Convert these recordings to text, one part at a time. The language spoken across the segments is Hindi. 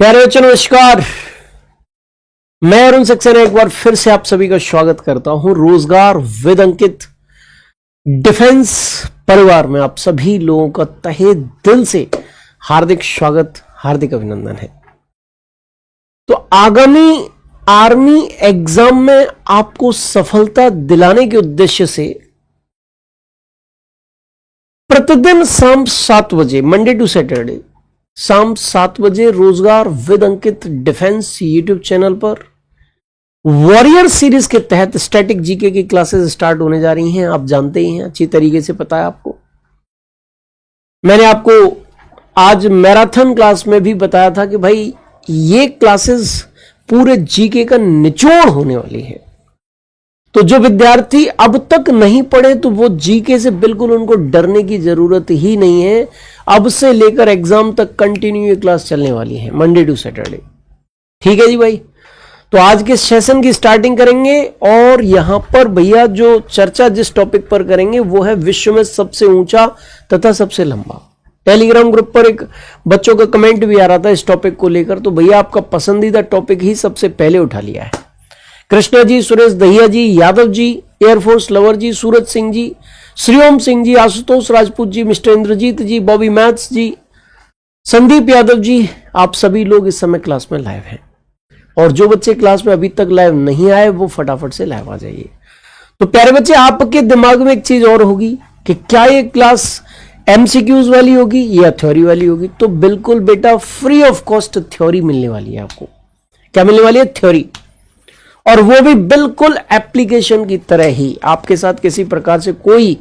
प्यारे बच्चों नमस्कार। मैं अरुण सक्सेना एक बार फिर से आप सभी का स्वागत करता हूं रोजगार विद अंकित डिफेंस परिवार में। आप सभी लोगों का तहे दिल से हार्दिक स्वागत, हार्दिक अभिनंदन है। तो आगामी आर्मी एग्जाम में आपको सफलता दिलाने के उद्देश्य से प्रतिदिन शाम 7 बजे मंडे टू सैटरडे शाम 7 बजे रोजगार with Ankit defence YouTube channel पर वॉरियर सीरीज के तहत स्टैटिक जीके की क्लासेस स्टार्ट होने जा रही हैं। आप जानते ही हैं, अच्छी तरीके से पता है आपको। मैंने आपको आज मैराथन क्लास में भी बताया था कि भाई ये क्लासेस पूरे जीके का निचोड़ होने वाली है। तो जो विद्यार्थी अब तक नहीं पढ़े तो वो जीके से बिल्कुल उनको डरने की जरूरत ही नहीं है। अब से लेकर एग्जाम तक कंटिन्यू ये क्लास चलने वाली है मंडे टू सैटरडे। ठीक है जी भाई। तो आज के सेशन की स्टार्टिंग करेंगे और यहां पर भैया जो चर्चा जिस टॉपिक पर करेंगे वो है विश्व में सबसे ऊंचा तथा सबसे लंबा। टेलीग्राम ग्रुप पर एक बच्चों का कमेंट भी आ रहा था इस टॉपिक को लेकर, तो भैया आपका पसंदीदा टॉपिक ही सबसे पहले उठा लिया है। कृष्णा जी, सुरेश दहिया जी, यादव जी, एयरफोर्स लवर जी, सूरज सिंह जी, श्रीओम सिंह जी, आशुतोष राजपूत जी, मिस्टर इंद्रजीत जी, बॉबी मैथ्स जी, संदीप यादव जी, आप सभी लोग इस समय क्लास में लाइव हैं। और जो बच्चे क्लास में अभी तक लाइव नहीं आए वो फटाफट से लाइव आ जाइए। तो प्यारे बच्चे, आपके दिमाग में एक चीज और होगी कि क्या ये क्लास एमसीक्यूज वाली होगी या थ्योरी वाली होगी। तो बिल्कुल बेटा, फ्री ऑफ कॉस्ट थ्योरी मिलने वाली है आपको। क्या मिलने वाली है? थ्योरी। और वो भी बिल्कुल एप्लीकेशन की तरह ही। आपके साथ किसी प्रकार से कोई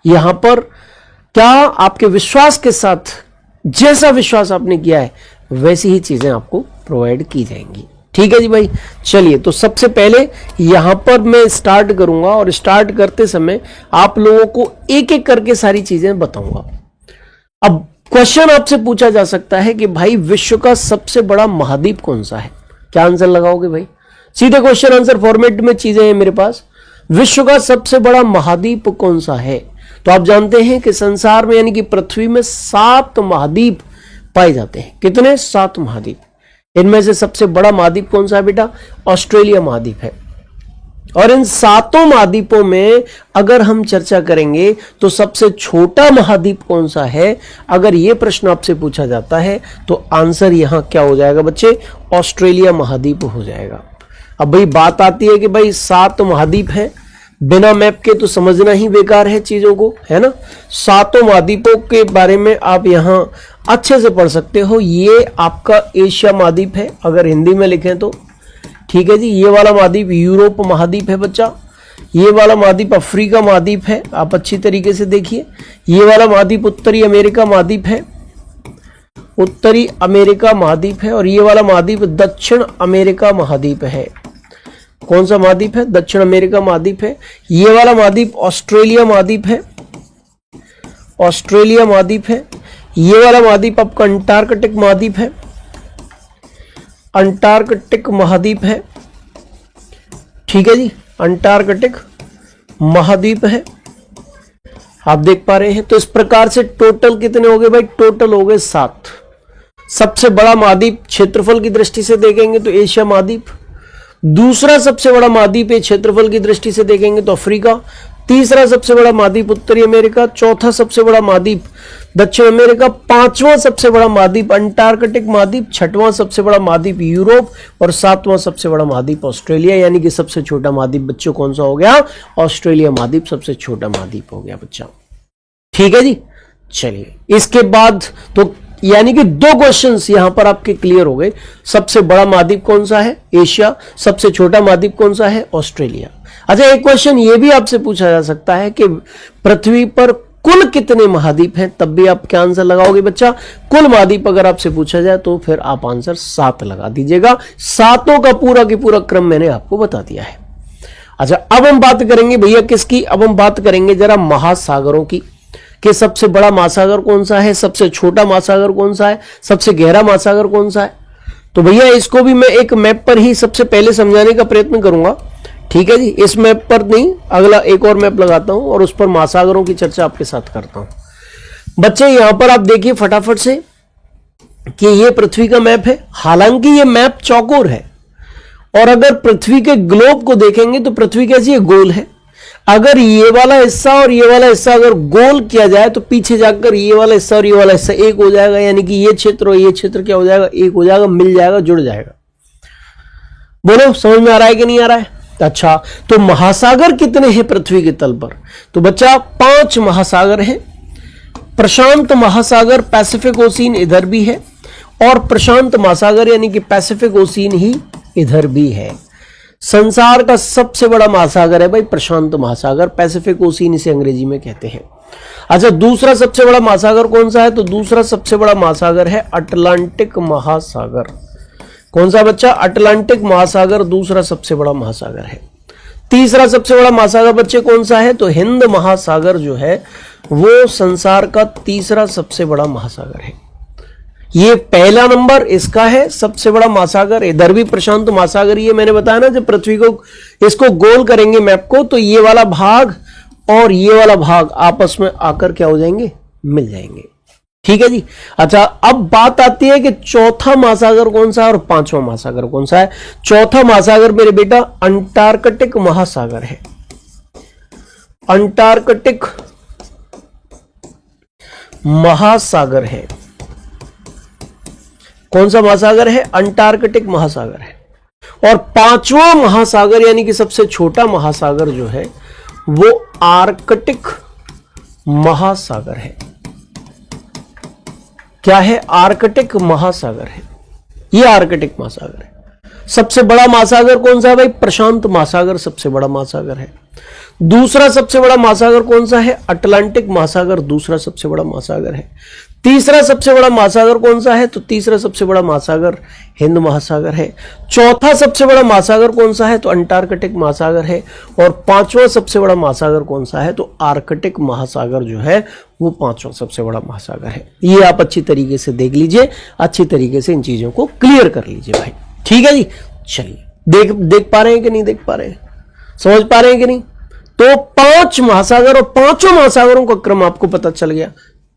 यहां पर क्या आपके विश्वास के साथ जैसा विश्वास आपने किया है वैसी ही चीजें आपको प्रोवाइड की जाएंगी। ठीक है जी भाई। चलिए, तो सबसे पहले यहां पर मैं स्टार्ट करूंगा और स्टार्ट करते समय आप लोगों को एक एक करके सारी चीजें बताऊंगा। अब क्वेश्चन आपसे पूछा जा सकता है कि भाई विश्व का सबसे बड़ा महाद्वीप कौन सा है? क्या आंसर लगाओगे भाई? सीधे क्वेश्चन आंसर फॉर्मेट में चीजें हैं मेरे पास। विश्व का सबसे बड़ा महाद्वीप कौन सा है? तो आप जानते हैं कि संसार में यानी कि पृथ्वी में 7 महाद्वीप पाए जाते हैं। कितने? 7 महाद्वीप। इनमें से सबसे बड़ा महाद्वीप कौन सा है बेटा? ऑस्ट्रेलिया महाद्वीप है। और इन 7 महाद्वीपों में अगर हम चर्चा करेंगे तो सबसे छोटा महाद्वीप कौन सा है? अगर यह प्रश्न आपसे पूछा जाता है तो आंसर यहां क्या हो जाएगा बच्चे? ऑस्ट्रेलिया महाद्वीप हो जाएगा। अब भाई बात आती है कि भाई 7 महाद्वीप हैं, बिना मैप के तो समझना ही बेकार है चीजों को, है ना। 7 महाद्वीपों के बारे में आप यहां अच्छे से पढ़ सकते हो। ये आपका एशिया महाद्वीप है अगर हिंदी में लिखें तो। ठीक है जी। ये वाला महाद्वीप यूरोप महाद्वीप है बच्चा। ये वाला महाद्वीप अफ्रीका महाद्वीप है, आप अच्छी तरीके से देखिए। ये वाला महाद्वीप उत्तरी अमेरिका महाद्वीप है, उत्तरी अमेरिका महाद्वीप है। और ये वाला महाद्वीप दक्षिण अमेरिका महाद्वीप है। कौन सा महाद्वीप है? दक्षिण अमेरिका महाद्वीप है। ये वाला महाद्वीप ऑस्ट्रेलिया महाद्वीप है, ऑस्ट्रेलिया महाद्वीप है। ये वाला महाद्वीप आपका अंटार्कटिक महाद्वीप है, अंटार्कटिक महाद्वीप है। ठीक है जी, अंटार्कटिक महाद्वीप है। आप देख पा रहे हैं। तो इस प्रकार से टोटल कितने हो गए भाई? टोटल हो गए 7। सबसे बड़ा महाद्वीप क्षेत्रफल की दृष्टि से देखेंगे तो एशिया महाद्वीप। दूसरा सबसे बड़ा महाद्वीप है क्षेत्रफल की दृष्टि से देखेंगे तो अफ्रीका। तीसरा सबसे बड़ा महाद्वीप उत्तरी अमेरिका। चौथा सबसे बड़ा महाद्वीप दक्षिण अमेरिका। 5वां सबसे बड़ा महाद्वीप अंटार्कटिक महाद्वीप। 6वां सबसे बड़ा महाद्वीप यूरोप। और 7वां सबसे बड़ा महाद्वीप ऑस्ट्रेलिया। यानी कि सबसे छोटा महाद्वीप बच्चों कौन सा हो गया? ऑस्ट्रेलिया महाद्वीप सबसे छोटा महाद्वीप हो गया बच्चा। ठीक है जी। चलिए, इसके बाद तो यानी कि 2 क्वेश्चंस यहां पर आपके क्लियर हो गए। सबसे बड़ा महाद्वीप कौन सा है? एशिया। सबसे छोटा महाद्वीप कौन सा है? ऑस्ट्रेलिया। अच्छा, एक क्वेश्चन यह भी आपसे पूछा जा सकता है कि पृथ्वी पर कुल कितने महाद्वीप हैं? तब भी आप क्या आंसर लगाओगे बच्चा? कुल महाद्वीप अगर आपसे पूछा जाए तो फिर आप आंसर 7 लगा दीजिएगा। 7 का पूरा की पूरा क्रम मैंने आपको बता दिया है। अच्छा, अब हम बात करेंगे भैया किसकी? अब हम बात करेंगे जरा महासागरों की, कि सबसे बड़ा महासागर कौन सा है, सबसे छोटा महासागर कौन सा है, सबसे गहरा महासागर कौन सा है। तो भैया इसको भी मैं एक मैप पर ही सबसे पहले समझाने का प्रयत्न करूंगा। ठीक है जी। इस मैप पर नहीं, अगला एक और मैप लगाता हूं और उस पर महासागरों की चर्चा आपके साथ करता हूं। बच्चे यहां पर आप देखिए फटाफट से, कि ये पृथ्वी का मैप है, हालांकि ये मैप चौकोर है, और अगर पृथ्वी के ग्लोब को देखेंगे तो पृथ्वी कैसी है, गोल है। अगर ये वाला हिस्सा और ये वाला हिस्सा अगर गोल किया जाए तो पीछे जाकर ये वाला हिस्सा और ये वाला हिस्सा एक हो जाएगा, यानी कि ये क्षेत्र और ये क्षेत्र क्या हो जाएगा, एक हो जाएगा, मिल जाएगा, जुड़ जाएगा। बोलो समझ में आ रहा है कि नहीं आ रहा है? अच्छा, तो महासागर कितने हैं पृथ्वी के तल पर? तो बच्चा 5 महासागर हैं। प्रशांत महासागर, पैसिफिक ओशियन इधर भी है, और प्रशांत महासागर यानी कि पैसिफिक ओशियन ही इधर भी है। संसार का सबसे बड़ा महासागर है भाई प्रशांत महासागर, पैसिफिक ओशियन इसे अंग्रेजी में कहते हैं। अच्छा, दूसरा सबसे बड़ा महासागर कौन सा है? तो दूसरा सबसे बड़ा महासागर है अटलांटिक महासागर। कौन सा बच्चा? अटलांटिक महासागर दूसरा सबसे बड़ा महासागर है। तीसरा सबसे बड़ा महासागर बच्चे कौन सा है? तो हिंद महासागर जो है वो संसार का तीसरा सबसे बड़ा महासागर है। ये पहला नंबर इसका है सबसे बड़ा महासागर, इधर भी प्रशांत महासागर ही है। मैंने बताया ना, जब पृथ्वी को इसको गोल करेंगे मैप को, तो ये वाला भाग और ये वाला भाग आपस में आकर क्या हो जाएंगे, मिल जाएंगे। ठीक है जी। अच्छा, अब बात आती है कि चौथा महासागर कौन सा है और पांचवा महासागर कौन सा है। चौथा महासागर मेरे बेटा अंटार्कटिक महासागर है। अंटार्कटिक महासागर है। कौन सा महासागर है? अंटार्कटिक महासागर है। और पांचवा महासागर यानी कि सबसे छोटा महासागर जो है वो आर्कटिक महासागर है। क्या है? आर्कटिक महासागर है। ये आर्कटिक महासागर है। सबसे बड़ा महासागर कौन सा है भाई? प्रशांत महासागर सबसे बड़ा महासागर है। दूसरा सबसे बड़ा महासागर कौन सा है? अटलांटिक महासागर दूसरा सबसे बड़ा महासागर है। तीसरा सबसे बड़ा महासागर कौन सा है? तो तीसरा सबसे बड़ा महासागर हिंद महासागर है। चौथा सबसे बड़ा महासागर कौन सा है? तो अंटार्कटिक महासागर है। और पांचवा सबसे बड़ा महासागर कौन सा है? तो आर्कटिक महासागर जो है वो पांचवा सबसे बड़ा महासागर है। ये आप अच्छी तरीके से देख लीजिए, अच्छी तरीके से इन चीजों को क्लियर कर लीजिए भाई। ठीक है जी। चलिए, देख पा रहे हैं कि नहीं देख पा रहे हैं, समझ पा रहे हैं कि नहीं? तो 5 महासागर और पांचों महासागरों का क्रम आपको पता चल गया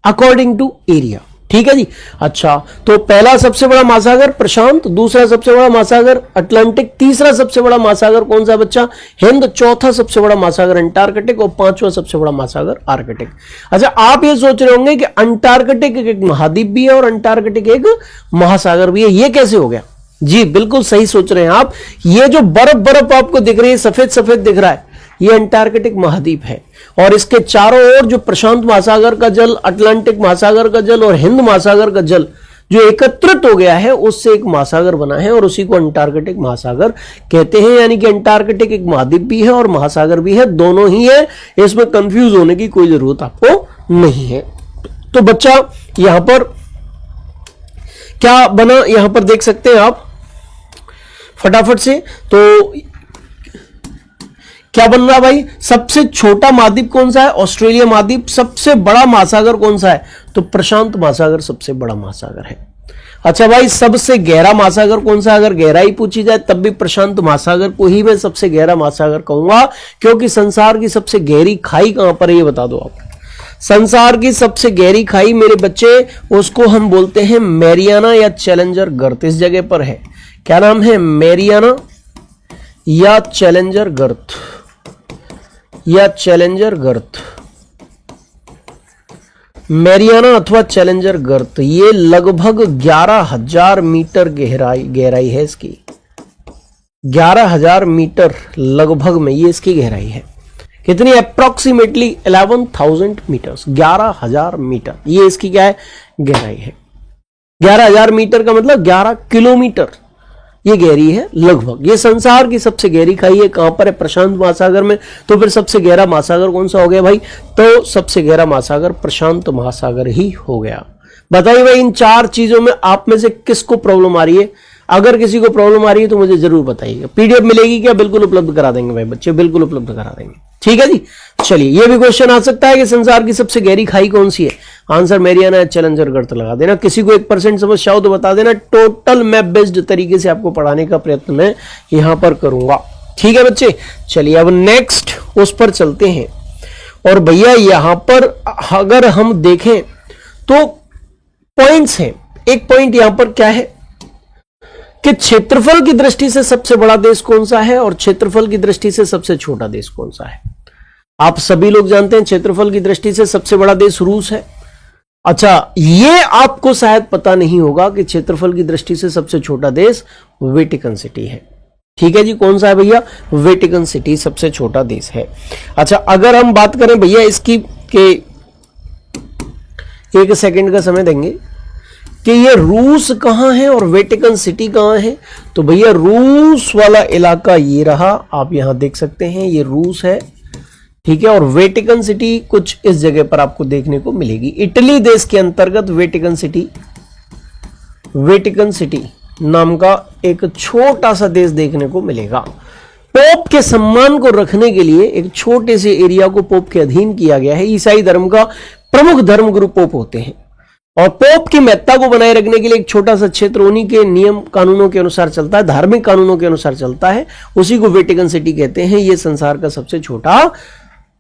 अकॉर्डिंग टू एरिया। ठीक है जी। अच्छा, तो पहला सबसे बड़ा महासागर प्रशांत, दूसरा सबसे बड़ा महासागर अटलांटिक, तीसरा सबसे बड़ा महासागर कौन सा बच्चा? हिंद, चौथा सबसे बड़ा महासागर अंटार्कटिक और पांचवा सबसे बड़ा महासागर आर्कटिक। अच्छा, आप ये सोच रहे होंगे कि अंटार्कटिक एक महाद्वीप भी है और अंटार्कटिक एक महासागर भी है, ये कैसे हो गया? जी बिल्कुल सही सोच रहे हैं आप। ये जो बर्फ बर्फ आपको दिख रही है, सफेद सफेद दिख रहा है, ये अंटार्कटिक महाद्वीप है। और इसके चारों ओर जो प्रशांत महासागर का जल, अटलांटिक महासागर का जल और हिंद महासागर का जल जो एकत्रित हो गया है, उससे एक महासागर बना है और उसी को अंटार्कटिक महासागर कहते हैं। यानी कि अंटार्कटिक एक महाद्वीप भी है और महासागर भी है, दोनों ही है। इसमें कंफ्यूज होने की कोई जरूरत आपको नहीं है। तो बच्चा यहां पर क्या बना, यहां पर देख सकते हैं आप फटाफट से। तो क्या बन रहा भाई? सबसे छोटा महाद्वीप कौन सा है? ऑस्ट्रेलिया महाद्वीप। सबसे बड़ा महासागर कौन सा है? तो प्रशांत महासागर सबसे बड़ा महासागर है। अच्छा भाई, सबसे गहरा महासागर कौन सा? अगर गहराई पूछी जाए तब भी प्रशांत महासागर को ही मैं सबसे गहरा महासागर कहूंगा, क्योंकि संसार की सबसे गहरी खाई कहां पर है ये बता दो आप। संसार की सबसे गहरी खाई मेरे बच्चे, उसको हम बोलते हैं मैरियाना या चैलेंजर गर्त। इस जगह पर है, क्या नाम है? मैरियाना या चैलेंजर गर्त, या चैलेंजर गर्त, मैरियाना अथवा चैलेंजर गर्त। ये लगभग 11,000 मीटर गहराई है इसकी। 11,000 मीटर लगभग में ये इसकी गहराई है। कितनी? Approximately 11,000 metres. 11,000 मीटर ये इसकी क्या है? गहराई है। 11,000 मीटर का मतलब 11 किलोमीटर ये गहरी है लगभग। ये संसार की सबसे गहरी खाई है। कहां पर है? प्रशांत महासागर में। तो फिर सबसे गहरा महासागर कौन सा हो गया भाई? तो सबसे गहरा महासागर प्रशांत महासागर ही हो गया। बताइए भाई, इन 4 चीजों में आप में से किसको प्रॉब्लम आ रही है? अगर किसी को प्रॉब्लम आ रही है तो मुझे जरूर बताइएगा। पीडीएफ मिलेगी क्या? बिल्कुल उपलब्ध करा देंगे भाई बच्चे, बिल्कुल उपलब्ध करा देंगे। ठीक है जी। चलिए, ये भी क्वेश्चन आ सकता है कि संसार की सबसे गहरी खाई कौन सी है? आंसर मैरियाना या चैलेंजर गर्त लगा देना। किसी को 1% समस्या हो तो बता देना। टोटल मैप बेस्ड तरीके से आपको पढ़ाने का प्रयत्न मैं यहां पर करूंगा। ठीक है बच्चे। चलिए अब नेक्स्ट उस पर चलते हैं। और भैया यहां पर अगर हम देखें तो पॉइंट्स हैं। एक पॉइंट यहां पर क्या है कि क्षेत्रफल की दृष्टि से सबसे बड़ा देश कौन सा है और क्षेत्रफल की दृष्टि से सबसे छोटा देश कौन सा है। आप सभी लोग जानते हैं क्षेत्रफल की दृष्टि से सबसे बड़ा देश रूस है। अच्छा, ये आपको शायद पता नहीं होगा कि क्षेत्रफल की दृष्टि से सबसे छोटा देश वेटिकन सिटी है। ठीक है जी, कौन सा है भैया? वेटिकन सिटी सबसे छोटा देश है। अच्छा, अगर हम बात करें भैया इसकी के एक सेकंड का समय देंगे कि ये रूस कहां है और वेटिकन सिटी कहां है, तो भैया रूस वाला इलाका ये रहा, आप यहां देख सकते हैं, ये रूस है। ठीक है, और वेटिकन सिटी कुछ इस जगह पर आपको देखने को मिलेगी। इटली देश के अंतर्गत वेटिकन सिटी नाम का एक छोटा सा देश देखने को मिलेगा। पोप के सम्मान को रखने के लिए एक छोटे से एरिया को पोप के अधीन किया गया है। ईसाई धर्म का प्रमुख धर्म गुरु पोप होते हैं और पोप की महत्ता को बनाए रखने के लिए एक छोटा सा क्षेत्र उन्हीं के नियम कानूनों के अनुसार चलता है, धार्मिक कानूनों के अनुसार चलता है, उसी को वेटिकन सिटी कहते हैं। यह संसार का सबसे छोटा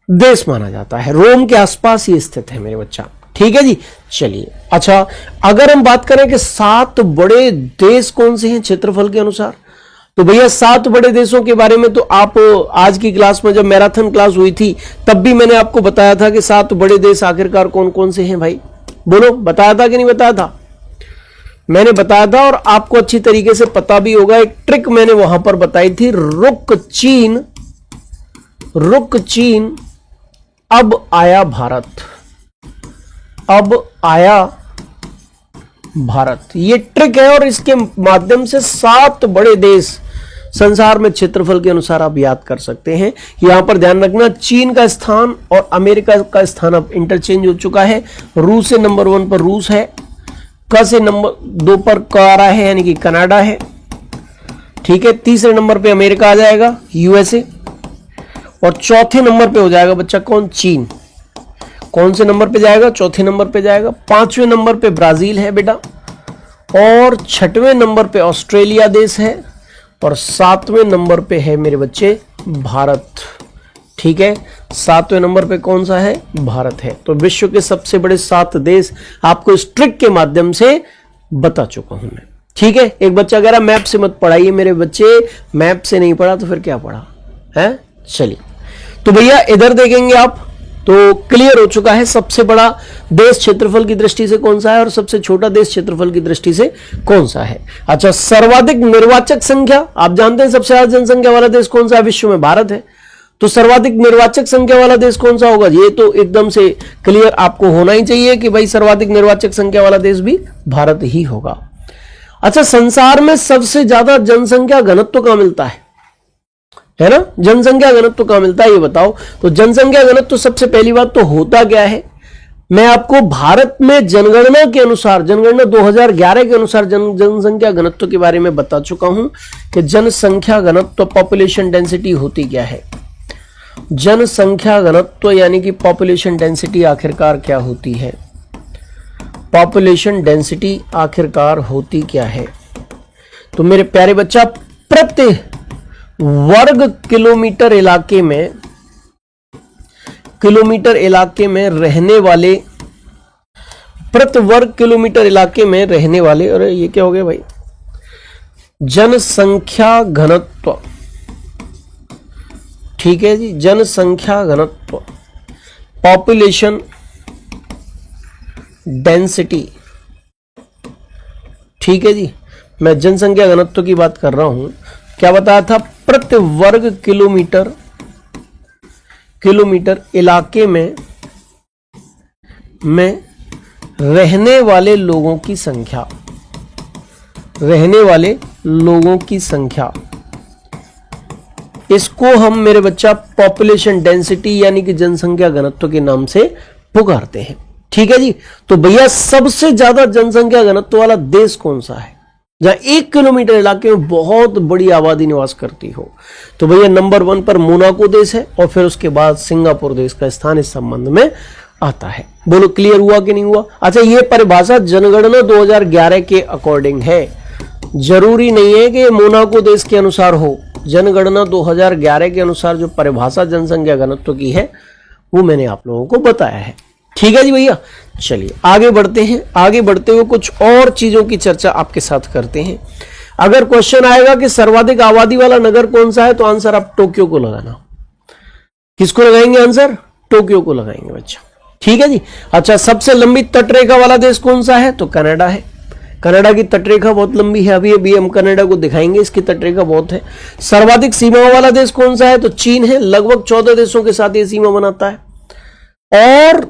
देश माना जाता है, रोम के आसपास ही स्थित है मेरे बच्चा। ठीक है जी, चलिए। अच्छा, अगर हम बात करें कि 7 बड़े देश कौन से हैं क्षेत्रफल के अनुसार, तो भैया 7 बड़े देशों के बारे में तो आप आज की क्लास में जब मैराथन क्लास हुई थी तब भी मैंने आपको बताया था कि 7 बड़े देश आखिरकार कौन कौन से हैं। भाई बोलो, बताया था कि नहीं बताया था? मैंने बताया था और आपको अच्छी तरीके से पता भी होगा। एक ट्रिक मैंने वहां पर बताई थी, रुक चीन अब आया भारत, ये ट्रिक है और इसके माध्यम से 7 बड़े देश संसार में क्षेत्रफल के अनुसार आप याद कर सकते हैं। यहां पर ध्यान रखना, चीन का स्थान और अमेरिका का स्थान अब इंटरचेंज हो चुका है। रूस से नंबर 1 पर रूस है, क से नंबर 2 पर कारा है यानी कि कनाडा है। ठीक है, तीसरे नंबर पे अमेरिका आ जाएगा, यूएसए, और चौथे नंबर पे हो जाएगा बच्चा कौन? चीन। कौन से नंबर पे जाएगा? चौथे नंबर पे जाएगा। 5वें नंबर पे ब्राजील है बेटा, और 6वें नंबर पे ऑस्ट्रेलिया देश है, और 7वें नंबर पे है मेरे बच्चे भारत। ठीक है, 7वें नंबर पे कौन सा है? भारत है। तो विश्व के सबसे बड़े 7 देश आपको इस ट्रिक के माध्यम से बता चुका हूं मैं। ठीक है, एक बच्चा कह रहा मैप से मत पढ़ाइए मेरे बच्चे, मैप से नहीं पढ़ा तो फिर क्या पढ़ा है? चलिए, तो भैया इधर देखेंगे आप तो क्लियर हो चुका है सबसे बड़ा देश क्षेत्रफल की दृष्टि से कौन सा है और सबसे छोटा देश क्षेत्रफल की दृष्टि से कौन सा है। अच्छा, सर्वाधिक निर्वाचक संख्या, आप जानते हैं सबसे ज्यादा जनसंख्या वाला देश कौन सा है विश्व में? भारत है। तो सर्वाधिक निर्वाचक संख्या वाला देश कौन सा होगा? ये तो एकदम से क्लियर आपको होना ही चाहिए कि भाई सर्वाधिक निर्वाचक संख्या वाला देश भी भारत ही होगा। अच्छा, संसार में सबसे ज्यादा जनसंख्या घनत्व कहां मिलता है ना? जनसंख्या घनत्व कहां मिलता है ये बताओ। तो जनसंख्या घनत्व सबसे पहली बात तो होता क्या है, मैं आपको भारत में जनगणना के अनुसार, जनगणना 2011 के अनुसार जनसंख्या घनत्व के बारे में बता चुका हूं कि जनसंख्या घनत्व, पॉपुलेशन डेंसिटी होती क्या है। जनसंख्या घनत्व यानी कि पॉपुलेशन डेंसिटी आखिरकार क्या होती है? पॉपुलेशन डेंसिटी आखिरकार होती क्या है? तो मेरे प्यारे बच्चा, प्रति वर्ग किलोमीटर इलाके में रहने वाले, प्रति वर्ग किलोमीटर इलाके में रहने वाले, अरे ये क्या हो गया भाई, जनसंख्या घनत्व। ठीक है जी, जनसंख्या घनत्व, पॉपुलेशन डेंसिटी। ठीक है जी, मैं जनसंख्या घनत्व की बात कर रहा हूं। क्या बताया था? प्रति वर्ग किलोमीटर इलाके में रहने वाले लोगों की संख्या, इसको हम मेरे बच्चा पॉपुलेशन डेंसिटी यानी कि जनसंख्या घनत्व के नाम से पुकारते हैं। ठीक है जी, तो भैया सबसे ज्यादा जनसंख्या घनत्व वाला देश कौन सा है जहां 1 किलोमीटर इलाके में बहुत बड़ी आबादी निवास करती हो? तो भैया नंबर 1 पर मोनाको देश है और फिर उसके बाद सिंगापुर देश का स्थान इस संबंध में आता है। बोलो क्लियर हुआ कि नहीं हुआ? अच्छा, ये परिभाषा जनगणना 2011 के अकॉर्डिंग है, जरूरी नहीं है कि मोनाको देश के अनुसार हो। जनगणना 2011 के अनुसार जो परिभाषा जनसंख्या घनत्व की है वो मैंने आप लोगों को बताया है। ठीक है जी भैया, चलिए आगे बढ़ते हैं। आगे बढ़ते हुए कुछ और चीजों की चर्चा आपके साथ करते हैं। अगर क्वेश्चन आएगा कि सर्वाधिक आबादी वाला नगर कौन सा है, तो आंसर आप टोक्यो को लगाना। किसको लगाएंगे आंसर? टोक्यो को लगाएंगे बच्चा। ठीक है जी। अच्छा, सबसे लंबी तटरेखा वाला देश कौन सा है? तो कनाडा है। कनाडा की तटरेखा बहुत लंबी है। अभी हम कनाडा को दिखाएंगे, इसकी तटरेखा बहुत है। सर्वाधिक सीमाओं वाला देश कौन सा है? तो चीन है। लगभग 14 देशों के साथ ये सीमा बनाता है। और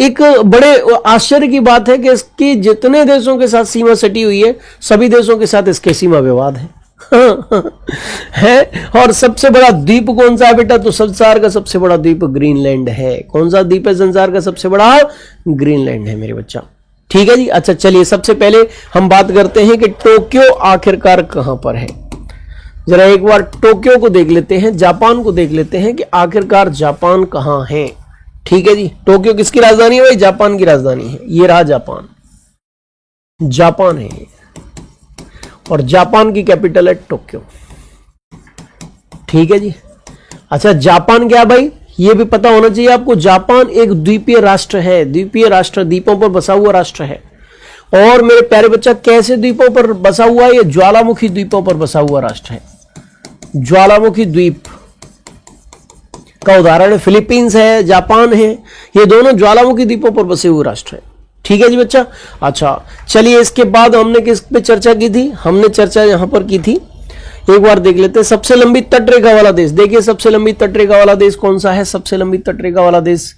एक बड़े आश्चर्य की बात है कि इसकी जितने देशों के साथ सीमा सटी हुई है, सभी देशों के साथ इसके सीमा विवाद है। है। और सबसे बड़ा द्वीप कौन सा है बेटा? तो संसार का सबसे बड़ा द्वीप ग्रीनलैंड है। कौन सा द्वीप है संसार का सबसे बड़ा? ग्रीनलैंड है मेरे बच्चा। ठीक है जी। अच्छा, चलिए सबसे पहले हम बात करते हैं कि टोक्यो आखिरकार कहां पर है। जरा एक बार टोक्यो को देख लेते हैं, जापान को देख लेते हैं कि आखिरकार जापान कहां है। ठीक है जी। टोक्यो किसकी राजधानी है भाई? जापान की राजधानी है। ये रहा जापान, जापान है ये। और जापान की कैपिटल है टोक्यो। ठीक है जी। अच्छा, जापान क्या भाई, ये भी पता होना चाहिए आपको। जापान एक द्वीपीय राष्ट्र है। द्वीपीय राष्ट्र, द्वीपों पर बसा हुआ राष्ट्र है। और मेरे प्यारे बच्चा, कैसे द्वीपों पर बसा हुआ है? ये ज्वालामुखी द्वीपों पर बसा हुआ राष्ट्र है। ज्वालामुखी द्वीप का उदाहरण है फिलीपींस है, जापान है। ये दोनों ज्वालामुखी द्वीपों पर बसे हुए राष्ट्र हैं। ठीक है जी बच्चा। अच्छा, चलिए इसके बाद हमने किस पे चर्चा की थी? हमने चर्चा यहां पर की थी, एक बार देख लेते हैं। सबसे लंबी तटरेखा वाला देश, देखिए सबसे लंबी तटरेखा वाला देश कौन सा है? सबसे लंबी तटरेखा वाला देश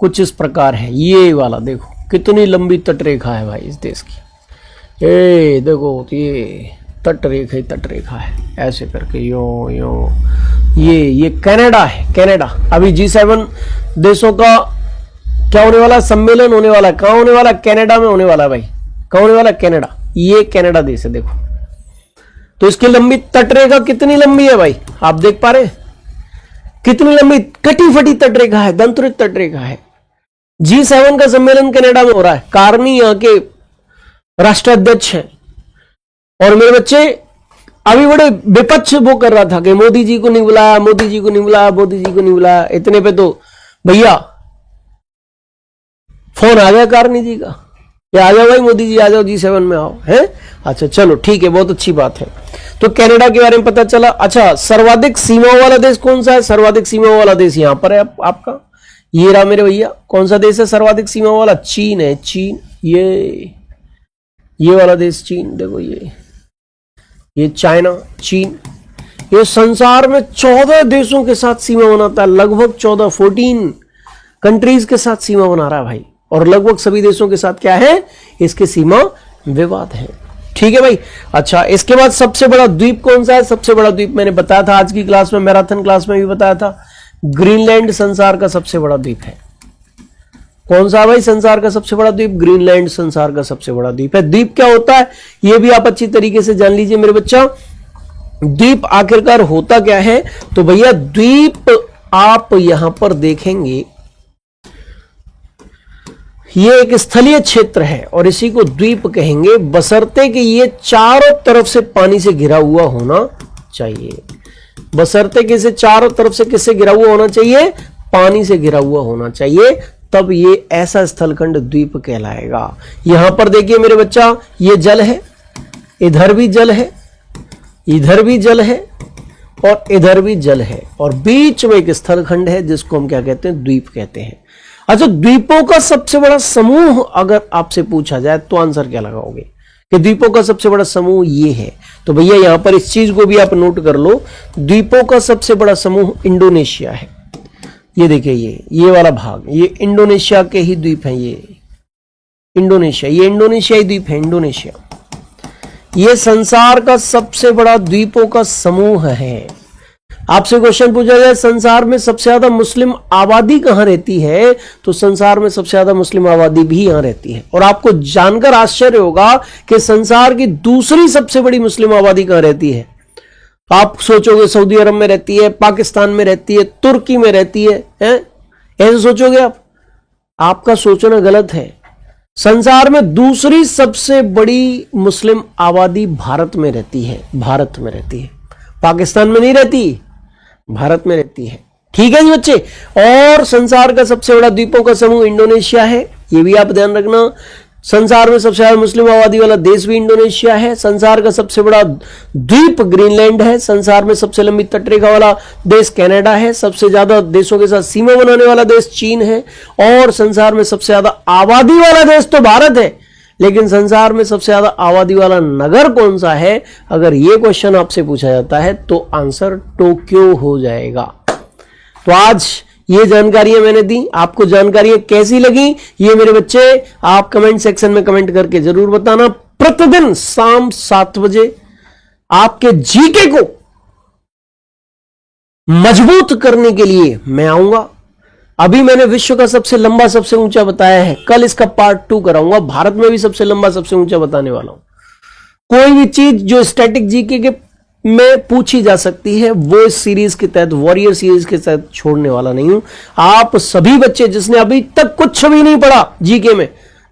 कुछ इस प्रकार है। ये वाला देखो कितनी लंबी तटरेखा है भाई इस देश की। ए देखो, ये तटरेखा ही तटरेखा है, ऐसे करके यो यो। ये कनाडा है। कनाडा अभी G7 देशों का क्या होने वाला? सम्मेलन होने वाला है। कहां होने वाला? कनाडा में होने वाला है भाई। कहां होने वाला? कनाडा। ये कनाडा देश है देखो। तो इसकी लंबी तटरेखा कितनी लंबी है भाई? आप देख पा रहे हैं कितनी लंबी कटी फटी तटरेखा है, दंतुरित तटरेखा है। G7 का सम्मेलन कनाडा में हो रहा है। कार्नी यहाँ के राष्ट्राध्यक्ष हैं। और मेरे बच्चे, अभी बड़े विपक्ष वो कर रहा था कि मोदी जी को नहीं बुलाया, मोदी जी को नहीं बुलाया, मोदी जी को नहीं बुलाया। इतने पे तो भैया फोन आ गया कार्नी जी का, ये आ जाओ भाई मोदी जी, आ जाओ G7 में आओ। है। अच्छा चलो ठीक है, बहुत अच्छी बात है। तो कनाडा के बारे में पता चला। अच्छा, सर्वाधिक सीमाओं वाला देश कौन सा है? सर्वाधिक सीमाओं वाला देश यहां पर है आपका, ये रहा मेरे भैया। कौन सा देश है सर्वाधिक सीमाओं वाला? चीन है। चीन, ये वाला देश चीन। देखो ये चाइना, चीन। ये संसार में 14 देशों के साथ सीमा बनाता है। लगभग 14 कंट्रीज के साथ सीमा बना रहा है भाई। और लगभग सभी देशों के साथ क्या है? इसके सीमा विवाद है। ठीक है भाई। अच्छा, इसके बाद सबसे बड़ा द्वीप कौन सा है? सबसे बड़ा द्वीप मैंने बताया था आज की क्लास में, मैराथन क्लास में भी बताया था। ग्रीनलैंड संसार का सबसे बड़ा द्वीप है। कौन सा भाई संसार का सबसे बड़ा द्वीप? ग्रीनलैंड संसार का सबसे बड़ा द्वीप है। द्वीप क्या होता है यह भी आप अच्छी तरीके से जान लीजिए मेरे बच्चा। द्वीप आखिरकार होता क्या है? तो भैया द्वीप आप यहां पर देखेंगे, ये एक स्थलीय क्षेत्र है और इसी को द्वीप कहेंगे, बशर्ते कि ये चारों तरफ से पानी से घिरा हुआ होना चाहिए। बशर्ते कि इसे चारों तरफ से किससे घिरा हुआ होना चाहिए? पानी से घिरा हुआ होना चाहिए, तब ये ऐसा स्थलखंड द्वीप कहलाएगा। यहां पर देखिए मेरे बच्चा, ये जल है, इधर भी जल है, इधर भी जल है और इधर भी जल है, और बीच में एक स्थलखंड है जिसको हम क्या कहते हैं? द्वीप कहते हैं। अच्छा, द्वीपों का सबसे बड़ा समूह अगर आपसे पूछा जाए तो आंसर क्या लगाओगे कि द्वीपों का सबसे बड़ा समूह ये है? तो भैया यहां पर इस चीज को भी आप नोट कर लो, द्वीपों का सबसे बड़ा समूह इंडोनेशिया है। ये देखिए ये वाला भाग, ये इंडोनेशिया के ही द्वीप हैं। ये इंडोनेशिया, ये इंडोनेशियाई द्वीप है। इंडोनेशिया ये संसार का सबसे बड़ा द्वीपों का समूह है। आपसे क्वेश्चन पूछा जाए संसार में सबसे ज्यादा मुस्लिम आबादी कहां रहती है, तो संसार में सबसे ज्यादा मुस्लिम आबादी भी यहां रहती है। और आपको जानकर आश्चर्य होगा कि संसार की दूसरी सबसे बड़ी मुस्लिम आबादी कहां रहती है। आप सोचोगे सऊदी अरब में रहती है, पाकिस्तान में रहती है, तुर्की में रहती है, ऐसे सोचोगे आप? आपका सोचना गलत है। संसार में दूसरी सबसे बड़ी मुस्लिम आबादी भारत में रहती है। भारत में रहती है, पाकिस्तान में नहीं रहती, भारत में रहती है। ठीक है जी बच्चे। और संसार का सबसे बड़ा द्वीपों का समूह इंडोनेशिया है, ये भी आप ध्यान रखना। संसार में सबसे ज्यादा मुस्लिम आबादी वाला देश भी इंडोनेशिया है। संसार का सबसे बड़ा द्वीप ग्रीनलैंड है। संसार में सबसे लंबी तटरेखा वाला देश कनाडा है। सबसे ज्यादा देशों के साथ सीमा बनाने वाला देश चीन है। और संसार में सबसे ज्यादा आबादी वाला देश तो भारत है, लेकिन संसार में सबसे ज्यादा आबादी वाला नगर कौन सा है, अगर यह क्वेश्चन आपसे पूछा जाता है तो आंसर टोक्यो हो जाएगा। तो आज ये जानकारियां मैंने दी, आपको जानकारियां कैसी लगी ये मेरे बच्चे आप कमेंट सेक्शन में कमेंट करके जरूर बताना। प्रतिदिन शाम 7 बजे आपके जीके को मजबूत करने के लिए मैं आऊंगा। अभी मैंने विश्व का सबसे लंबा सबसे ऊंचा बताया है, कल इसका पार्ट 2 कराऊंगा। भारत में भी सबसे लंबा सबसे ऊंचा बताने वाला हूं। कोई भी चीज जो स्टैटिक जीके के में पूछी जा सकती है वो इस सीरीज के तहत, वॉरियर सीरीज के तहत छोड़ने वाला नहीं हूं। आप सभी बच्चे जिसने अभी तक कुछ भी नहीं पढ़ा जीके में,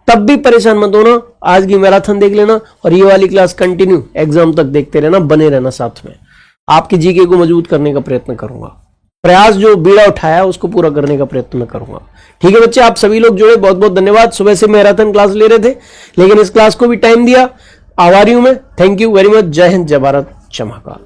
तब भी परेशान मत होना। आज की मैराथन देख लेना और ये वाली क्लास कंटिन्यू एग्जाम तक देखते रहना, बने रहना साथ में। आपकी जीके को मजबूत करने का प्रयत्न करूंगा। प्रयास जो बीड़ा उठाया उसको पूरा करने का प्रयत्न मैं करूंगा। ठीक है बच्चे, आप सभी लोग जुड़े, बहुत बहुत धन्यवाद। सुबह से मैराथन क्लास ले रहे थे लेकिन इस क्लास को भी टाइम दिया, आभारी हूं मैं। Thank you very much. जय हिंद, जय भारत, जय महाकाल।